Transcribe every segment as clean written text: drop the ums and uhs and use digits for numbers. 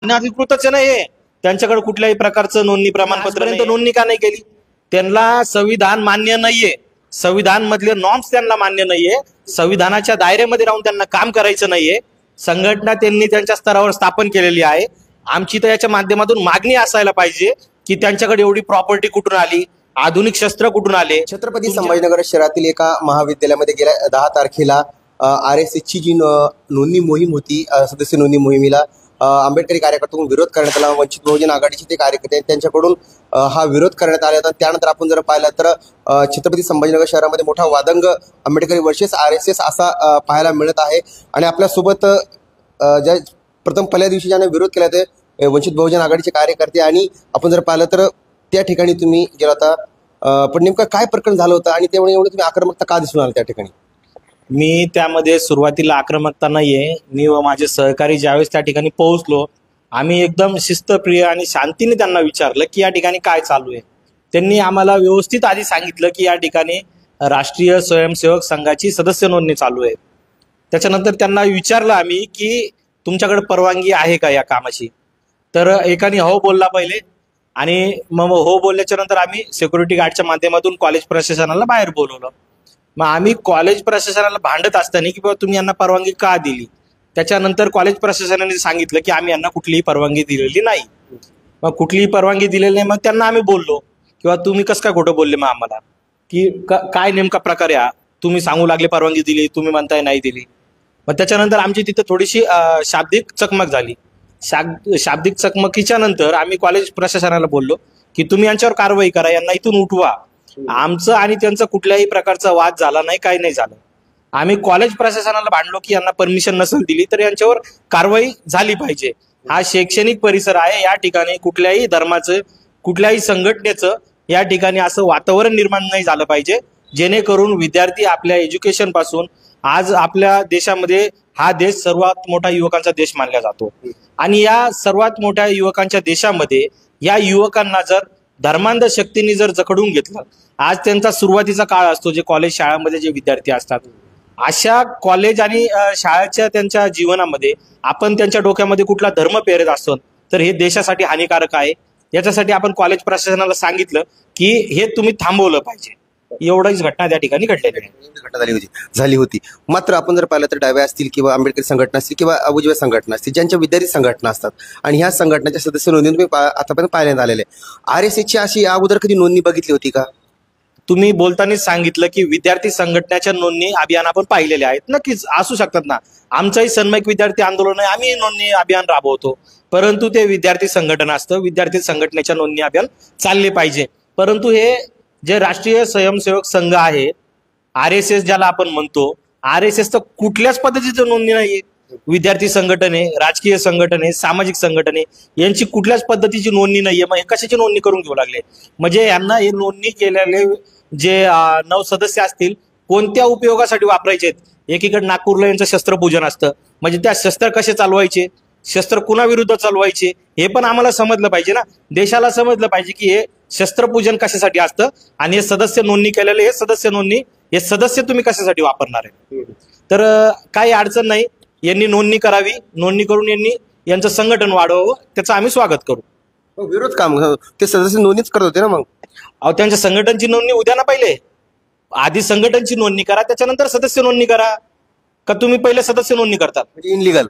अनधिकृतच नाही हे. त्यांच्याकडे कुठल्याही प्रकारचं नोंदणी प्रमाणपत्र नोंदणी का नाही केली? त्यांना संविधान मान्य नाहीये, संविधान मधले नॉर्म्स त्यांना मान्य नाहीये, संविधानाच्या दायऱ्यामध्ये राहून त्यांना काम करायचं नाहीये. संघटना त्यांनी त्यांच्या स्तरावर स्थापन केलेली आहे. आमची तर याच्या माध्यमातून मागणी असायला पाहिजे की त्यांच्याकडे एवढी प्रॉपर्टी कुठून आली, आधुनिक शस्त्र कुठून आले. छत्रपती संभाजीनगर शहरातील एका महाविद्यालयामध्ये गेल्या 10 तारखेला RSSची जी नोंदणी मोहीम होती, सदस्य नोंदणी मोहिमेला आंबेडकरी कार्यकर्त्यांकडून विरोध करण्यात आला. वंचित बहुजन आघाडीचे ते कार्यकर्ते आहेत, त्यांच्याकडून हा विरोध करण्यात आला होता. त्यानंतर आपण जर पाहिलं तर छत्रपती संभाजीनगर शहरामध्ये मोठा वादंग आंबेडकरी वर्सेस RSS असा पाहायला मिळत आहे. आणि आपल्यासोबत ज्या प्रथम पहिल्या दिवशी ज्याने विरोध केला ते वंचित बहुजन आघाडीचे कार्यकर्ते, आणि आपण जर पाहिलं तर त्या ठिकाणी तुम्ही गेला होता. पण नेमकं काय प्रकरण झालं होतं आणि तेवढं एवढं तुम्ही आक्रमकता का दिसून आला त्या ठिकाणी? मी त्यामध्ये सुरुवातीला आक्रमकता नाहीये. मी व माझे सहकारी ज्यावेळेस त्या ठिकाणी पोहोचलो, आम्ही एकदम शिस्तप्रिय आणि शांतीने त्यांना विचारलं की या ठिकाणी काय चालू आहे. त्यांनी आम्हाला व्यवस्थित आधी सांगितलं की या ठिकाणी राष्ट्रीय स्वयंसेवक संघाची सदस्य नोंदणी चालू आहे. त्याच्यानंतर त्यांना विचारलं आम्ही की तुमच्याकडे परवानगी आहे का या कामाची. तर एकाने हो बोलला पहिले, आणि मग हो बोलल्याच्या नंतर आम्ही सिक्युरिटी गार्डच्या माध्यमातून कॉलेज प्रशासनाला बाहेर बोलवलं. मग आम्ही कॉलेज प्रशासनाला भांडत असताना की बाबा तुम्ही यांना परवानगी का दिली. त्याच्यानंतर कॉलेज प्रशासनाने सांगितलं की आम्ही यांना कुठलीही परवानगी दिलेली नाही. मग कुठलीही परवानगी दिलेली नाही. मग त्यांना आम्ही बोललो किंवा तुम्ही कसं काय खोटं बोलले मग आम्हाला, की काय नेमका प्रकार आहे, तुम्ही सांगू लागले परवानगी दिली, तुम्ही म्हणताय नाही दिली. मग त्याच्यानंतर आमची तिथे थोडीशी शाब्दिक चकमक झाली. शाब्दिक चकमकीच्या नंतर आम्ही कॉलेज प्रशासनाला बोललो की तुम्ही यांच्यावर कारवाई करा, यांना इथून उठवा. आमचं आणि त्यांचं कुठल्याही प्रकारचा वाद झाला नाही, काही नाही झालं. आम्ही कॉलेज प्रशासनाला भांडलो की यांना परमिशन नसेल दिली तर यांच्यावर कारवाई झाली पाहिजे. हा शैक्षणिक परिसर आहे, या ठिकाणी कुठल्याही धर्माचं, कुठल्याही संघटनेचं या ठिकाणी असं वातावरण निर्माण नाही झालं पाहिजे जेणेकरून विद्यार्थी आपल्या एज्युकेशन पासून, आज आपल्या देशामध्ये हा देश सर्वात मोठा युवकांचा देश मानला जातो. आणि या सर्वात मोठ्या युवकांच्या देशामध्ये या युवकांना जर धर्मांध शक्तींनी जर जखडून घेतलं, आज त्यांचा सुरुवातीचा काळ असतो जे कॉलेज शाळांमध्ये जे विद्यार्थी असतात, अशा कॉलेज आणि शाळेच्या त्यांच्या जीवनामध्ये आपण त्यांच्या डोक्यामध्ये कुठला धर्म पेरत असतो तर हे देशासाठी हानिकारक आहे. याच्यासाठी आपण कॉलेज प्रशासनाला सांगितलं की हे तुम्ही थांबवलं पाहिजे. एवढीच घटना त्या ठिकाणी घडलेली घटना झाली होती. मात्र आपण जर पाहिलं तर डाव्या असतील किंवा आंबेडकरी संघटना असतील किंवा उजव्या संघटना असतील, ज्यांच्या विद्यार्थी संघटना असतात, आणि ह्या संघटनेच्या सदस्य नोंदणी तुम्ही आतापर्यंत पाहण्यात आलेले. RSSची अशी अगोदर कधी नोंदणी बघितली होती का? तुम्ही बोलतानाच सांगितलं की विद्यार्थी संघटनेच्या नोंदणी अभियान आपण पाहिलेले आहेत. नक्कीच असू शकतात ना. आमचंही सन्मानिक विद्यार्थी आंदोलन आहे, आम्ही नोंदणी अभियान राबवतो. परंतु ते विद्यार्थी संघटना असतं, विद्यार्थी संघटनेच्या नोंदणी अभियान चालले पाहिजे. परंतु हे जे राष्ट्रीय स्वयंसेवक संघ आहे, RSS ज्याला आपण म्हणतो, RSS तर कुठल्याच पद्धतीचं नोंदणी नाहीये. विद्यार्थी संघटने, राजकीय संघटने, सामाजिक संघटने यांची कुठल्याच पद्धतीची नोंदणी नाहीये. मग हे कशाची नोंदणी करून घेऊ लागले? म्हणजे यांना हे नोंदणी केलेले जे 9 सदस्य असतील कोणत्या उपयोगासाठी वापरायचे? एकीकडे नागपूरला यांचं शस्त्रपूजन असतं, म्हणजे त्या शस्त्र कसे चालवायचे, शस्त्र कुणाविरुद्ध चालवायचे हे पण आम्हाला समजलं पाहिजे ना. देशाला समजलं पाहिजे की हे शस्त्रपूजन कशासाठी असतं आणि हे सदस्य नोंदणी केलेले हे सदस्य नोंदणी, हे सदस्य तुम्ही कशासाठी वापरणार आहे. तर काही अडचण नाही, यांनी नोंदणी करावी. नोंदणी करून यांनी यांचं संघटन वाढवावं, त्याचं आम्ही स्वागत करू. विरोध काम ते सदस्य नोंदणीच करत होते ना. मग अहो, त्यांच्या संघटनची नोंदणी उद्या ना. पहिले आधी संघटनची नोंदणी करा, त्याच्यानंतर सदस्य नोंदणी करा. का तुम्ही पहिले सदस्य नोंदणी करतात? इनलिगल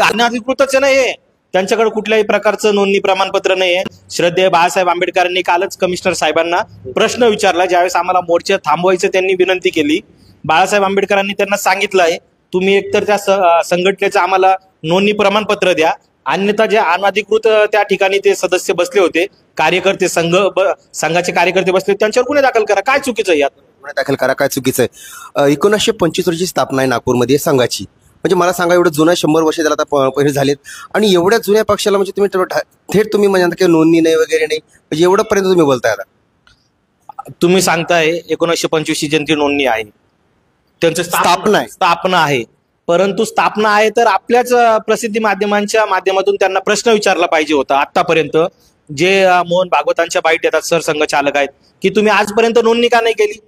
अनधिकृतच नाही. त्यांच्याकडे कुठल्याही प्रकारचं नोंदणी प्रमाणपत्र नाहीये. श्रद्धेय बाळासाहेब आंबेडकरांनी कालच कमिशनर साहेबांना प्रश्न विचारला, ज्यावेळेस आम्हाला मोर्चे थांबवायचं त्यांनी विनंती केली. बाळासाहेब आंबेडकरांनी त्यांना सांगितलं आहे तुम्ही एकतर त्या संघटनेचं आम्हाला नोंदणी प्रमाणपत्र द्या, अन्यथा जे अनधिकृत त्या ठिकाणी ते सदस्य बसले होते, कार्यकर्ते, संघाचे कार्यकर्ते बसले होते, त्यांच्यावर गुन्हे दाखल करा. काय चुकीचं आहे यात? गुन्हे दाखल करा, काय चुकीचं आहे? 1925 रोजी स्थापना आहे नागपूरमध्ये संघाची. म्हणजे मला सांगा, एवढं जुना 100 वर्ष त्याला आता पहिले झालेत, आणि एवढ्या जुन्या पक्षाला म्हणजे तुम्ही थेट तुम्ही म्हणजे की नोंदणी नाही वगैरे नाही, म्हणजे एवढं पर्यंत तुम्ही बोलताय. आता तुम्ही सांगताय 1925 ज्यांची नोंदणी आहे, त्यांचं स्थापना आहे. परंतु स्थापना आहे तर आपल्याच प्रसिद्धी माध्यमांच्या माध्यमातून त्यांना प्रश्न विचारला पाहिजे होता. आतापर्यंत जे मोहन भागवतांच्या बाईट येतात सरसंघचालक आहेत की तुम्ही आजपर्यंत नोंदणी का नाही केली.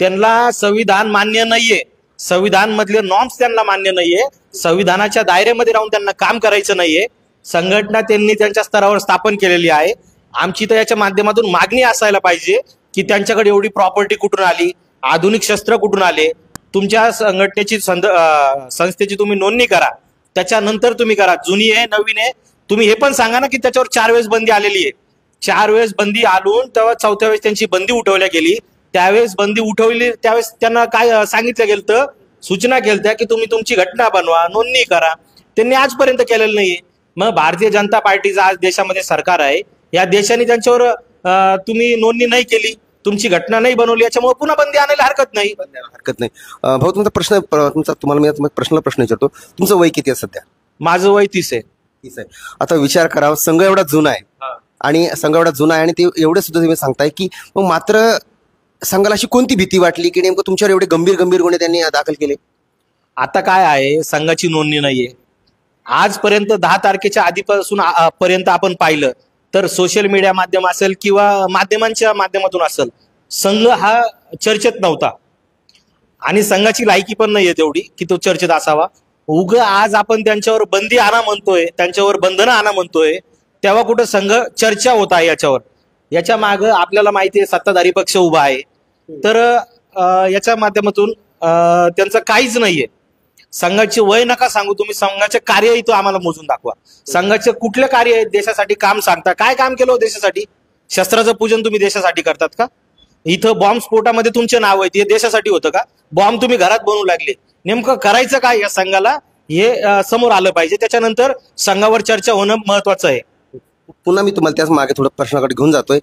त्यांना संविधान मान्य नाहीये, संविधान मधले नॉर्म्स त्यांना मान्य नाहीये, संविधानाच्या दायऱ्यामध्ये राहून त्यांना काम करायचं नाहीये. संघटना त्यांनी त्यांच्या स्तरावर स्थापन केलेली आहे. आमची तर याच्या माध्यमातून मागणी असायला पाहिजे की त्यांच्याकडे एवढी प्रॉपर्टी कुठून आली, आधुनिक शस्त्र कुठून आले. तुमच्या संघटनेची संस्थेची तुम्ही नोंदणी करा, त्याच्यानंतर तुम्ही करा. जुनी आहे नवीन आहे, तुम्ही हे पण सांगा ना की त्याच्यावर 4 वेळेस बंदी आलेली आहे. 4 वेळेस बंदी आलून तेव्हा 4थ्या वेळेस त्यांची बंदी उठवल्या गेली. त्यावेळेस बंदी उठवली त्यावेळेस त्यांना काय सांगितलं गेलं तर सूचना केल्या की तुम्ही तुमची घटना बनवा, नोंदणी करा. त्यांनी आजपर्यंत केलेलं नाहीये. मग भारतीय जनता पार्टीचं आज देशामध्ये सरकार आहे, या देशाने त्यांच्यावर तुम्ही नोंदणी नाही केली, तुमची घटना नाही बनवली, याच्यामुळे पुन्हा बंदी आणायला हरकत नाही. भाऊ तुमचा प्रश्न तुम्हाला मी प्रश्न विचारतो, तुमचं वय किती आहे सध्या? माझं वय 30 आहे. 30 आहे. आता विचार करा, संघ एवढा जुना आहे आणि ते एवढे सुद्धा तुम्ही सांगताय की मग मात्र संघाला अशी कोणती भीती वाटली की नेमकं तुमच्यावर एवढे गंभीर गुन्हे त्यांनी दाखल केले? आता काय आहे, संघाची नोंदणी नाहीये. आजपर्यंत 10 तारखेच्या आधीपासून पर्यंत आपण पाहिलं तर सोशल मीडिया माध्यम असेल किंवा माध्यमांच्या माध्यमातून असेल, संघ हा चर्चेत नव्हता आणि संघाची लायकी पण नाहीये तेवढी की तो चर्चेत असावा. आज आपण त्यांच्यावर बंदी आणा म्हणतोय, त्यांच्यावर बंधनं आणा म्हणतोय, तेव्हा कुठं संघ चर्चा होत आहे याच्यावर. याच्या मागं आपल्याला माहिती आहे सत्ताधारी पक्ष उभा आहे, तर याच्या माध्यमातून त्यांचं काहीच नाहीये. संघाचे वय नका सांगू तुम्ही, संघाचे कार्य इथं आम्हाला मोजून दाखवा. संघाचे कुठले कार्य आहे, देशासाठी काम सांगता, काय काम केलं हो देशासाठी? शस्त्राचं पूजन तुम्ही देशासाठी करतात का? इथं बॉम्ब स्फोटामध्ये तुमचे नाव आहे, ते देशासाठी होतं का? बॉम्ब तुम्ही घरात बनवू लागले. नेमकं करायचं काय या संघाला हे समोर आलं पाहिजे. त्याच्यानंतर संघावर चर्चा होणं महत्वाचं आहे. पुन्हा मी तुम्हाला त्याच मागे थोडं प्रश्नाकडे घेऊन जातोय.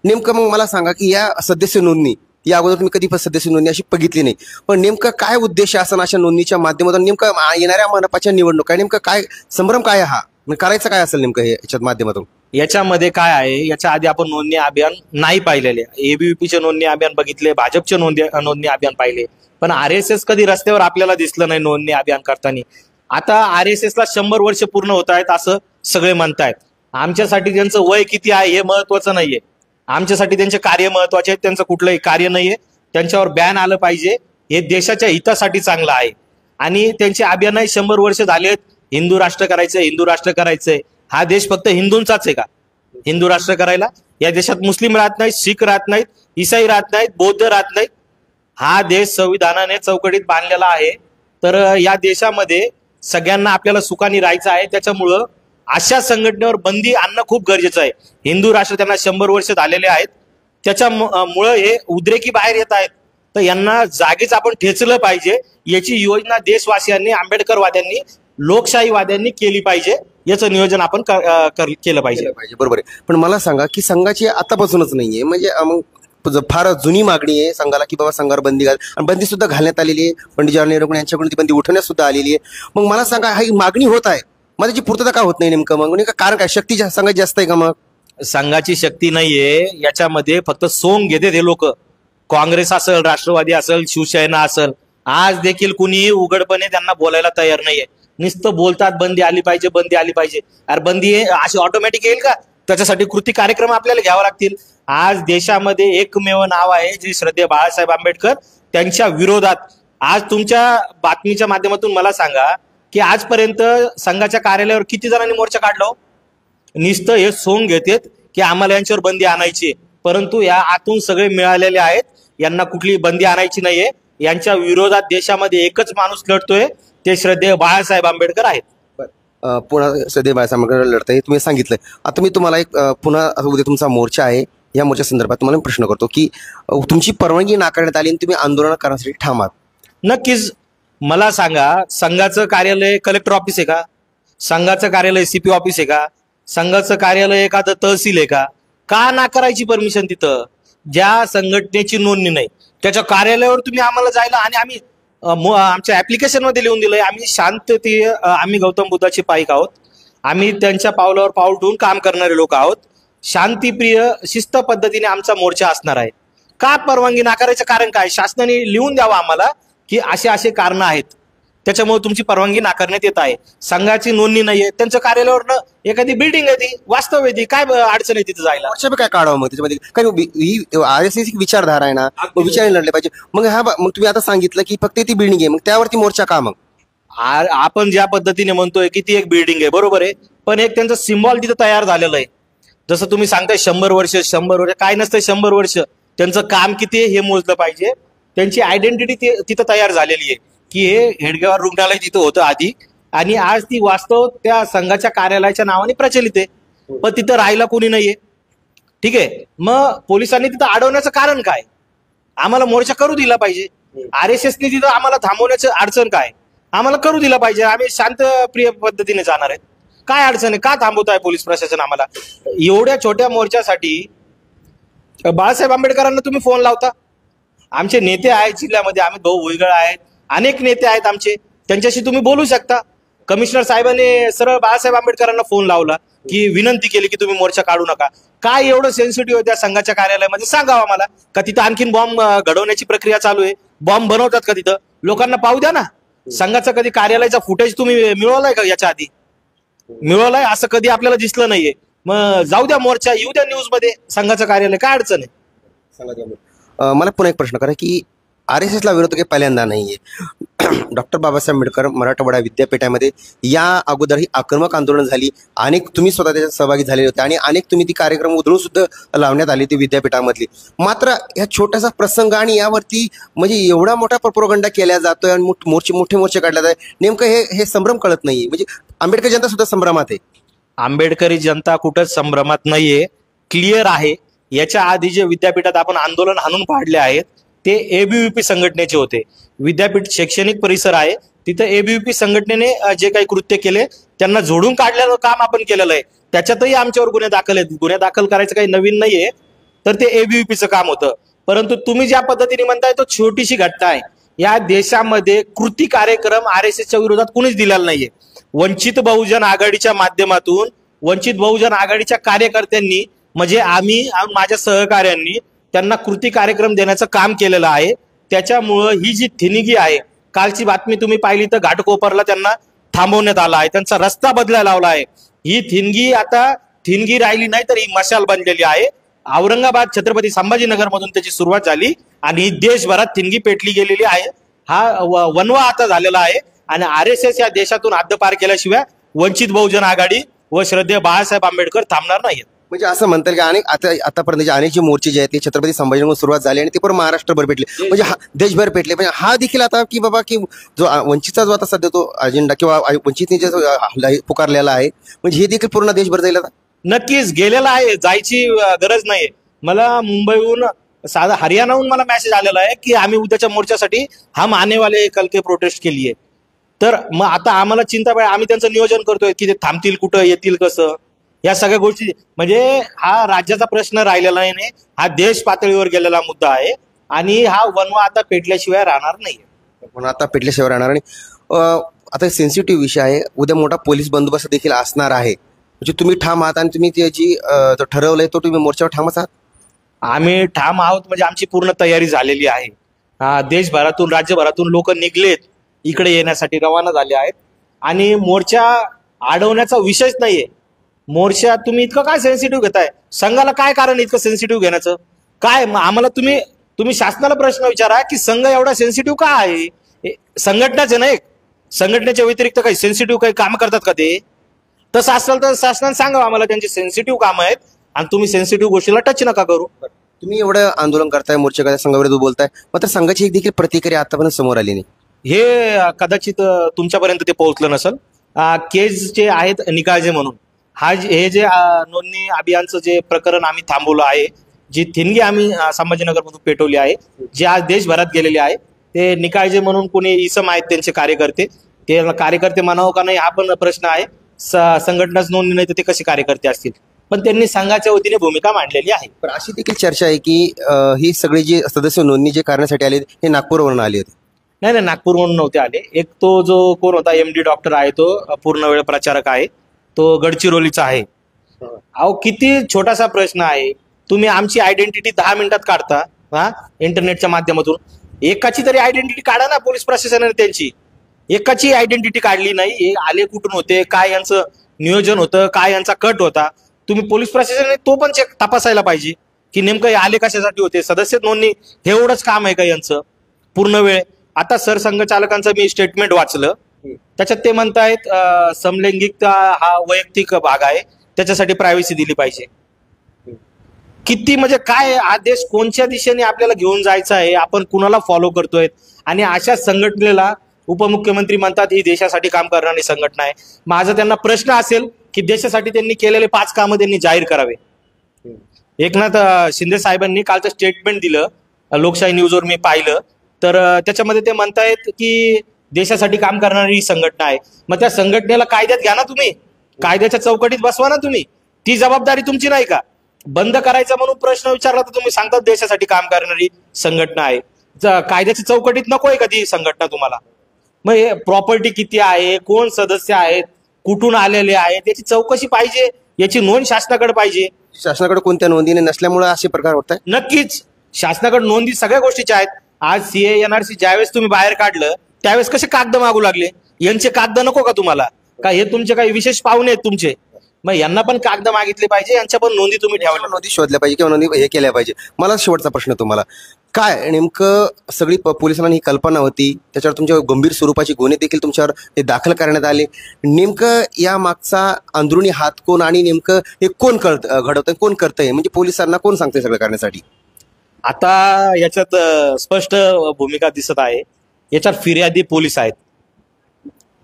नेमकं मग मला सांगा की या सदस्य नोंदणी या अगोदर तुम्ही कधी सदस्य नोंदणी अशी बघितली नाही, पण नेमकं काय उद्देश असं अशा नोंदणीच्या माध्यमातून नेमकं येणाऱ्या मनपाच्या निवडणुका नेमकं काय संभ्रम काय हा करायचं काय असेल नेमकं हे याच्यात माध्यमातून? याच्यामध्ये काय आहे, याच्या आधी आपण नोंदणी अभियान नाही पाहिलेले. एबीव्हीपीचे नोंदणी अभियान बघितले, भाजपचे नोंदणी अभियान पाहिले, पण RSS कधी रस्त्यावर आपल्याला दिसलं नाही नोंदणी अभियान करताना. आता RSS ला 100 वर्ष पूर्ण होत आहेत असं सगळे म्हणतायत. आमच्यासाठी त्यांचं वय किती आहे हे महत्वाचं नाहीये, आमच्यासाठी त्यांचे कार्य महत्वाचे आहेत. त्यांचं कुठलंही कार्य नाहीये, त्यांच्यावर बॅन आलं पाहिजे. हे देशाच्या हितासाठी चांगलं आहे. आणि त्यांचे अभियानही 100 वर्ष झालेत. हिंदू राष्ट्र करायचंय, हिंदू राष्ट्र करायचंय. हा देश फक्त हिंदूंचाच आहे का हिंदू राष्ट्र करायला? या देशात मुस्लिम राहत नाहीत, शीख राहत नाहीत, ईसाई राहत नाहीत, बौद्ध राहत नाहीत. हा देश संविधानाने चौकटीत बांधलेला आहे. तर या देशामध्ये सगळ्यांना आपल्याला सुखाने राहायचं आहे. त्याच्यामुळं अशा संघटनेवर बंदी आणणं खूप गरजेचं आहे. हिंदू राष्ट्र त्यांना 100 वर्ष झालेले आहेत, त्याच्यामुळं हे उद्रेकी बाहेर येत आहेत. तर यांना जागीच आपण ठेचलं पाहिजे. याची योजना देशवासियांनी, आंबेडकरवाद्यांनी, लोकशाहीवाद्यांनी केली पाहिजे. याचं नियोजन आपण केलं पाहिजे. बरोबर आहे. पण मला सांगा की संघाची आतापासूनच नाहीये, म्हणजे मग फार जुनी मागणी आहे संघाला की बाबा संघावर बंदी घाल, आणि बंदी सुद्धा घालण्यात आलेली आहे. पंडित जवाहरलाल नेहरू यांच्याकडून ती बंदी उठवण्यात सुद्धा आलेली आहे. मग मला सांगा ही मागणी होत आहे, मग त्याची पूर्तता का होत नाही नेमकं? मग कारण काय, शक्ती संघात जास्त आहे का? मग संघाची शक्ती नाहीये, याच्यामध्ये फक्त सोंग घेते ते लोक. काँग्रेस असेल, राष्ट्रवादी असेल, शिवसेना असेल, आज देखील कुणीही उघडपणे त्यांना बोलायला तयार नाहीये. नुसतं बोलतात बंदी आली पाहिजे, बंदी आली पाहिजे. अरे बंदी अशी ऑटोमॅटिक येईल का? त्याच्यासाठी कृती कार्यक्रम आपल्याला घ्यावे लागतील. आज देशामध्ये एकमेव नाव आहे जे श्रद्धेय बाळासाहेब आंबेडकर, त्यांच्या विरोधात आज तुमच्या बातमीच्या माध्यमातून मला सांगा की आजपर्यंत संघाच्या कार्यालयावर किती जणांनी मोर्चा काढला? नुसतं हे सोंग घेतात की आम्हाला यांच्यावर बंदी आणायची, परंतु या आतून सगळे मिळालेले आहेत, यांना कुठली बंदी आणायची नाहीये. यांच्या विरोधात देशामध्ये एकच माणूस लढतोय, ते श्रद्धेय बाळासाहेब आंबेडकर आहेत. पुन्हा श्रद्धेय बाळासाहेब आंबेडकर लढताय तुम्ही सांगितलं. आता मी तुम्हाला एक पुन्हा उद्या तुमचा मोर्चा आहे, या मोर्चा संदर्भात तुम्हाला प्रश्न करतो की तुमची परवानगी नाकारण्यात आली आणि तुम्ही आंदोलन करण्यासाठी ठाम आहात. नक्कीच. मला सांगा, संघाचं कार्यालय कलेक्टर ऑफिस आहे का? संघाचं कार्यालय CP ऑफिस आहे का? संघाचं कार्यालय एखादं तहसील आहे का? का नाकारायची परमिशन तिथं? ज्या संघटनेची नोंदणी नाही त्याच्या कार्यालयावर तुम्ही आम्हाला जायला, आणि आम्ही आमच्या ऍप्लिकेशन मध्ये लिहून दिलंय आम्ही शांततेय, आम्ही गौतम बुद्धाचे पाईक आहोत, आम्ही त्यांच्या पावलावर पाऊल ठेवून काम करणारे लोक आहोत, शांतिप्रिय शिस्त पद्धतीने आमचा मोर्चा असणार आहे. का परवानगी नाकारायचं कारण काय? शासनाने लिहून द्यावं आम्हाला की असे असे कारण आहेत, त्याच्यामुळे तुमची परवानगी नाकारण्यात येत आहे. संघाची नोंदणी नाहीये, त्यांच्या कार्यालयावर एखादी बिल्डिंग आहे, ती वास्तव आहे, ती काय अडचण आहे तिथे जायला? काय काढावं मग त्याच्यामध्ये? कारण RSS विचारधारा आहे ना, विचाराने लढले पाहिजे. मग मग तुम्ही आता सांगितलं की फक्त ती बिल्डिंग आहे, मग त्यावरती मोर्चा का? मग आपण ज्या पद्धतीने म्हणतोय की ती एक बिल्डिंग आहे, बरोबर आहे, पण एक त्यांचं सिम्बॉल तिथं तयार झालेलं आहे. जसं तुम्ही सांगताय 100 वर्ष काय नसतं. 100 वर्ष त्यांचं काम किती आहे हे मोजलं पाहिजे. त्यांची आयडेंटिटी तिथं तयार झालेली आहे की हे हेडगेवार रुग्णालय तिथं होतं आधी, आणि आज ती वास्तव त्या संघाच्या कार्यालयाच्या नावाने प्रचलित आहे. पण तिथं राहायला कोणी नाहीये. ठीक आहे, मग पोलिसांनी तिथं अडवण्याचं कारण काय? आम्हाला मोर्चा करू दिला पाहिजे. RSSने तिथं आम्हाला थांबवण्याचं अडचण काय? आम्हाला करू दिला पाहिजे. आम्ही शांतप्रिय पद्धतीने जाणार आहेत. काय अडचण आहे? का थांबवताय पोलीस प्रशासन आम्हाला? एवढ्या छोट्या मोर्चासाठी बाळासाहेब आंबेडकरांना तुम्ही फोन लावता. आमचे नेते आहेत जिल्ह्यामध्ये, अमित भाऊ भुईगळ आहेत, अनेक नेते आहेत आमचे, त्यांच्याशी तुम्ही बोलू शकता. कमिशनर साहेबांनी सरळ बाळासाहेब आंबेडकरांना फोन लावला की विनंती केली की तुम्ही मोर्चा काढू नका. काय एवढं सेन्सिटिव्ह आहे त्या संघाच्या कार्यालयामध्ये? सांगावं आम्हाला. का तिथं आणखीन बॉम्ब घडवण्याची प्रक्रिया चालू आहे? बॉम्ब बनवतात का तिथं? लोकांना पाहू द्या ना. संघाचं कधी कार्यालयाचा फुटेज तुम्ही मिळवलाय का? याच्या आधी मिळवलाय असं कधी आपल्याला दिसलं नाहीये. मग जाऊ द्या मोर्चा, येऊ द्या न्यूज मध्ये संघाचं कार्यालय, काय अडचण आहे? मला पुन्हा एक प्रश्न करा की RSSला विरोध काही पहिल्यांदा नाहीये. डॉक्टर बाबासाहेब आंबेडकर मराठवाडा विद्यापीठामध्ये या अगोदरही आक्रमक आंदोलन झाली. अनेक तुम्ही स्वतः त्याच्यात सहभागी झालेले होते आणि अनेक तुम्ही ती कार्यक्रम उधळून सुद्धा लावण्यात आली ती विद्यापीठामधली. मात्र ह्या छोटासा प्रसंग आणि यावरती म्हणजे एवढा मोठा प्रोपगंडा केला जातोय आणि मोठे मोर्चे काढले जात आहे. नेमकं हे संभ्रम कळत नाहीये. म्हणजे आंबेडकर जनता सुद्धा संभ्रमात आहे. आंबेडकरी जनता कुठंच संभ्रमात नाहीये, क्लिअर आहे. याच्या आधी जे विद्यापीठात आपण आंदोलन हाणून पाडले आहेत ते ABVP संघटनेचे होते. विद्यापीठ शैक्षणिक परिसर आहे, तिथं ABVP संघटनेने जे काही कृत्य केले त्यांना जोडून काढलेलं काम आपण केलेलं आहे. त्याच्यातही आमच्यावर गुन्हे दाखल आहेत. गुन्हे दाखल करायचं काही नवीन नाहीये, तर ते ABVPचं काम होतं. परंतु तुम्ही ज्या पद्धतीने म्हणताय तो छोटीशी घटना आहे. या देशामध्ये कृती कार्यक्रम RSSच्या विरोधात कुणीच दिलेला नाहीये. वंचित बहुजन आघाडीच्या माध्यमातून, वंचित बहुजन आघाडीच्या कार्यकर्त्यांनी म्हणजे आम्ही माझ्या सहकार्यांनी त्यांना कृती कार्यक्रम देण्याचं काम केलेलं आहे. त्याच्यामुळं ही जी थिणगी आहे, कालची बातमी तुम्ही पाहिली तर घाटकोपरला त्यांना थांबवण्यात आला आहे, त्यांचा रस्ता बदलायला लावला आहे. ही थिणगी आता थिणगी राहिली नाही तर ही मशाल बनलेली आहे. औरंगाबाद छत्रपती संभाजीनगर मधून त्याची सुरुवात झाली आणि देशभरात थिणगी पेटली गेलेली आहे. हा वनवा आता झालेला आहे आणि RSS या देशातून हद्दपार केल्याशिवाय वंचित बहुजन आघाडी व श्रद्धेय बाळासाहेब आंबेडकर थांबणार नाहीत. म्हणजे असं म्हणता येईल की अनेक आतापर्यंत अनेक जे मोर्चे जे आहेत ते छत्रपती संभाजीनगर सुरुवात झाली आणि ते पण महाराष्ट्रभर पेटले, म्हणजे देशभर पेटले. म्हणजे हा देखील आता की बाबा की जो वंचितचा जो आता सध्या तो अजेंडा किंवा वंचितने जे पुकारलेला आहे, म्हणजे हे देखील पूर्ण देशभर जाईल आता. नक्कीच गेलेला आहे, जायची गरज नाहीये. मला मुंबईहून साधा हरियाणाहून मला मेसेज आलेला आहे की आम्ही उद्याच्या मोर्चासाठी हम आने वाले कल के प्रोटेस्ट केली आहे. तर मग आता आम्हाला चिंता पाहिजे, आम्ही त्यांचं नियोजन करतोय की ते थांबतील कुठं, येतील कसं, या सगळ्या गोष्टी. म्हणजे हा राज्याचा प्रश्न राहिलेला नाही, हा देश पातळीवर गेलेला मुद्दा आहे आणि हा वनवा आता पेटल्याशिवाय राहणार नाही. म्हणून आता पेटल्याशिवाय राहणार. आणि आता सेन्सिटिव्ह विषय आहे. उद्या मोठा पोलीस बंदोबस्त देखील असणार आहे. म्हणजे तुम्ही ठाम आहात आणि तुम्ही जी ठरवलंय तो तुम्ही मोर्चावर ठामच आहात? आम्ही ठाम आहोत, म्हणजे आमची पूर्ण तयारी झालेली आहे. देशभरातून राज्यभरातून लोक निघलेत, इकडे येण्यासाठी रवाना झाले आहेत आणि मोर्चा अडवण्याचा विषयच नाहीये. मोर्चा तुम्ही इतकं काय सेन्सिटिव्ह घेताय? संघाला काय कारण इतकं सेन्सिटिव्ह घेण्याचं? काय आम्हाला तुम्ही शासनाला प्रश्न विचारा की संघ एवढा सेन्सिटिव्ह का आहे? संघटनाचे नाही, संघटनेच्या व्यतिरिक्त काही सेन्सिटिव्ह काही काम करतात का ते? तसं असेल तर शासनाने सांगावं आम्हाला त्यांची सेन्सिटिव्ह कामं आहेत आणि तुम्ही सेन्सिटिव्ह गोष्टीला टच नका करू. तुम्ही एवढं आंदोलन करताय, मोर्चा करताय, संघाविरुद्ध बोलताय, मात्र संघाची एक देखील प्रतिक्रिया आतापर्यंत समोर आली नाही. हे कदाचित तुमच्यापर्यंत ते पोहोचलं नसेल. केज जे आहेत निकाळजे म्हणून, हे जे नोंदणी अभियानचं जे प्रकरण आम्ही थांबवलं आहे, जी थिणगी आम्ही संभाजीनगरमधून पेटवली आहे, जे आज देशभरात गेलेले आहे, ते निकाळजे म्हणून कोणी इसम आहेत त्यांचे कार्यकर्ते, ते कार्यकर्ते म्हणावं का नाही हा पण प्रश्न आहे. संघटनाच नोंदणी नाही तर ते कसे कार्यकर्ते असतील? पण त्यांनी संघाच्या वतीने भूमिका मांडलेली आहे. पण अशी देखील चर्चा आहे की ही सगळे जे सदस्य नोंदणी जे करण्यासाठी आले हे नागपूरवरून आले होते. नाही, नागपूरवरून नव्हते आले. एक तो जो कोण होता MD डॉक्टर आहे, तो पूर्ण वेळ प्रचारक आहे, तो गडचिरोलीचा आहे. अहो किती छोटासा प्रश्न आहे. तुम्ही आमची आयडेंटिटी 10 मिनिटात काढता इंटरनेटच्या माध्यमातून. एकाची तरी आयडेंटिटी काढा ना. पोलीस प्रशासनाने त्यांची एकाची आयडेंटिटी काढली नाही. हे आले कुठून होते, काय यांचं नियोजन होतं, काय यांचा कट होता, तुम्ही पोलीस प्रशासनाने तो पण चेक तपासायला पाहिजे की नेमकं हे आले कशासाठी होते. सदस्य नोंदणी हे एवढंच काम आहे का यांचं पूर्ण वेळ? आता सरसंघचालकांचं मी स्टेटमेंट वाचलं त्याच्यात ते म्हणतायत समलैंगिकता हा वैयक्तिक भाग आहे, त्याच्यासाठी प्रायव्हसी दिली पाहिजे. किती म्हणजे काय हा देश कोणत्या दिशेने आपल्याला घेऊन जायचा आहे, आपण कुणाला फॉलो करतोय. आणि अशा संघटनेला उपमुख्यमंत्री म्हणतात ही देशासाठी काम करणारी संघटना आहे. माझा त्यांना प्रश्न असेल की देशासाठी त्यांनी केलेले 5 कामं त्यांनी जाहीर करावे. एकनाथ शिंदे साहेबांनी कालचं स्टेटमेंट दिलं, लोकशाही न्यूजवर मी पाहिलं, तर त्याच्यामध्ये ते म्हणतायत की देशासाठी काम करणारी ही संघटना आहे. मग त्या संघटनेला कायद्यात घ्या ना तुम्ही, कायद्याच्या चौकटीत बसवा ना तुम्ही. ती जबाबदारी तुमची नाही का? बंद करायचा म्हणून प्रश्न विचारला तर तुम्ही सांगतात देशासाठी काम करणारी संघटना आहे. कायद्याच्या चौकटीत नकोय का ती संघटना तुम्हाला? मग हे प्रॉपर्टी किती आहे, कोण सदस्य आहेत, कुठून आलेले आहेत, याची चौकशी पाहिजे, याची नोंद शासनाकडे पाहिजे. शासनाकडे कोणत्या नोंदीने नसल्यामुळे असे प्रकार होत आहे. नक्कीच शासनाकडे नोंदी सगळ्या गोष्टीच्या आहेत. आज सीए एनआरसी ज्यावेळेस तुम्ही बाहेर काढलं त्यावेळेस कसे कागद मागू लागले? यांचे कागद नको का तुम्हाला? का हे तुमचे काही विशेष पाहुणे आहेत तुमचे? मग यांना पण कागद मागितले पाहिजे, यांच्या पण नोंदी तुम्ही ठेवल्या, नोंदी शोधल्या पाहिजे किंवा नोंदी हे केल्या पाहिजे. मला शेवटचा प्रश्न तुम्हाला, काय नेमकं सगळी पोलिसांना ही कल्पना होती, त्याच्यावर तुमच्या गंभीर स्वरूपाची गुन्हे देखील तुमच्यावर हे दाखल करण्यात आले. नेमकं या मागचा अंदरुनी हात कोण आणि नेमकं हे कोण घडवतंय, कोण करतंय, म्हणजे पोलिसांना कोण सांगतंय सगळं करण्यासाठी? आता याच्यात स्पष्ट भूमिका दिसत आहे. याच्यात फिर्यादी पोलीस आहेत.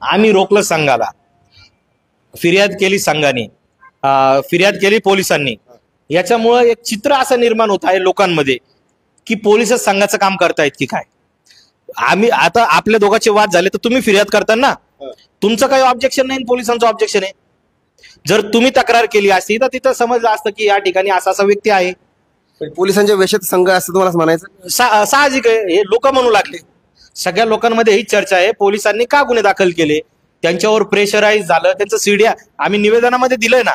आम्ही रोखलं संघाला, फिर्याद केली संघाने, फिर्याद केली पोलिसांनी. याच्यामुळं एक चित्र असं निर्माण होत आहे लोकांमध्ये की पोलीसच संघाचं काम करतायत की काय. आम्ही आता आपल्या दोघांचे वाद झाले तर तुम्ही फिर्याद करता ना, तुमचं काही ऑब्जेक्शन नाही, पोलिसांचं ऑब्जेक्शन आहे. जर तुम्ही तक्रार केली असती तर तिथं समजलं असतं की या ठिकाणी असा असा व्यक्ती आहे. पोलिसांच्या वेशात संघ असं तुम्हाला म्हणायचं साहजिक आहे. हे लोक म्हणू लागले, सगळ्या लोकांमध्ये ही चर्चा आहे पोलिसांनी का गुन्हे दाखल केले, त्यांच्यावर प्रेशराईज झालं, त्यांचं सीड्या आम्ही निवेदनामध्ये दिलंय ना.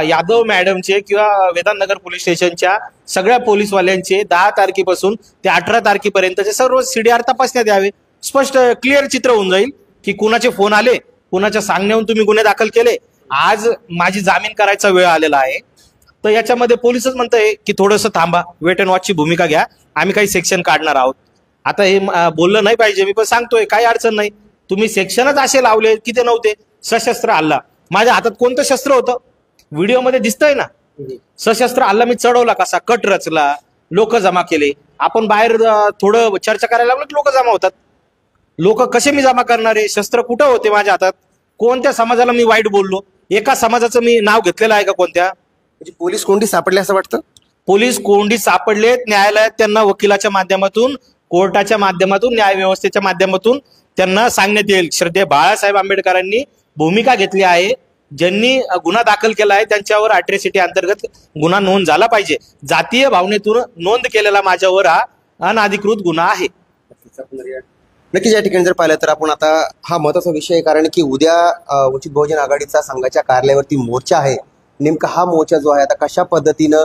यादव मॅडमचे किंवा वेदांतनगर पोलीस स्टेशनच्या सगळ्या पोलीसवाल्यांचे 10 तारखेपासून ते 18 तारखेपर्यंतचे सर्व सीडीआर तपासण्यात यावे. स्पष्ट क्लिअर चित्र होऊन जाईल की कुणाचे फोन आले, कुणाच्या सांगण्याहून तुम्ही गुन्हे दाखल केले. आज माझी जामीन करायचा वेळ आलेला आहे, तर याच्यामध्ये पोलीसच म्हणतंय की थोडंसं थांबा, वेट अँड वॉचची भूमिका घ्या, आम्ही काही सेक्शन काढणार आहोत. आता हे बोललं नाही पाहिजे, मी पण सांगतोय काही अडचण नाही. तुम्ही सेक्शनच असे लावले की ते नव्हते. सशस्त्र हल्ला, माझ्या हातात कोणतं शस्त्र होतं? व्हिडिओमध्ये दिसतंय ना. सशस्त्र हल्ला मी चढवला कसा, कट रचला, लोक जमा केले. आपण बाहेर थोडं चर्चा करायला लागलो की लोक जमा होतात. लोक कसे मी जमा करणारे? शस्त्र कुठं होते माझ्या हातात? कोणत्या समाजाला मी वाईट बोललो? एका समाजाचं मी नाव घेतलेलं आहे का कोणत्या? म्हणजे पोलीस कोंडी सापडले असं वाटतं? पोलीस कोंडी सापडलेत. न्यायालयात त्यांना वकिलाच्या माध्यमातून, कोर्टाच्या माध्यमातून, न्याय व्यवस्थेच्या माध्यमातून त्यांना सांगण्यात येईल. श्रद्धेय बाळासाहेब आंबेडकरांनी भूमिका घेतली आहे. ज्यांनी गुन्हा दाखल केला आहे त्यांच्यावर अॅट्रॉसिटी अंतर्गत गुन्हा नोंद झाला पाहिजे. जातीय भावनेतून नोंद केलेला माझ्यावर हा अनधिकृत गुन्हा आहे. नक्कीच या ठिकाणी जर पाहिलं तर आपण आता हा महत्वाचा विषय आहे, कारण की उद्या वंचित बहुजन आघाडीचा संघाच्या कार्यालयावरती मोर्चा आहे. नेमका हा मोर्चा जो आहे आता कशा पद्धतीनं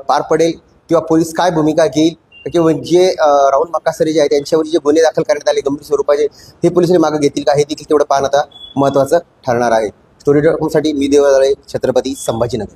पार पडेल किंवा पोलीस काय भूमिका घेईल, किंवा जे राहुल मक्कासरे जे आहे त्यांच्यावर जे गुन्हे दाखल करण्यात आले गंभीर स्वरूपाचे, हे पोलिसांनी मागे घेतील का, हे देखील तेवढं पाहणं आता महत्वाचं ठरणार आहे. स्टोरी.com साठी मी देवराळे, छत्रपती संभाजीनगर.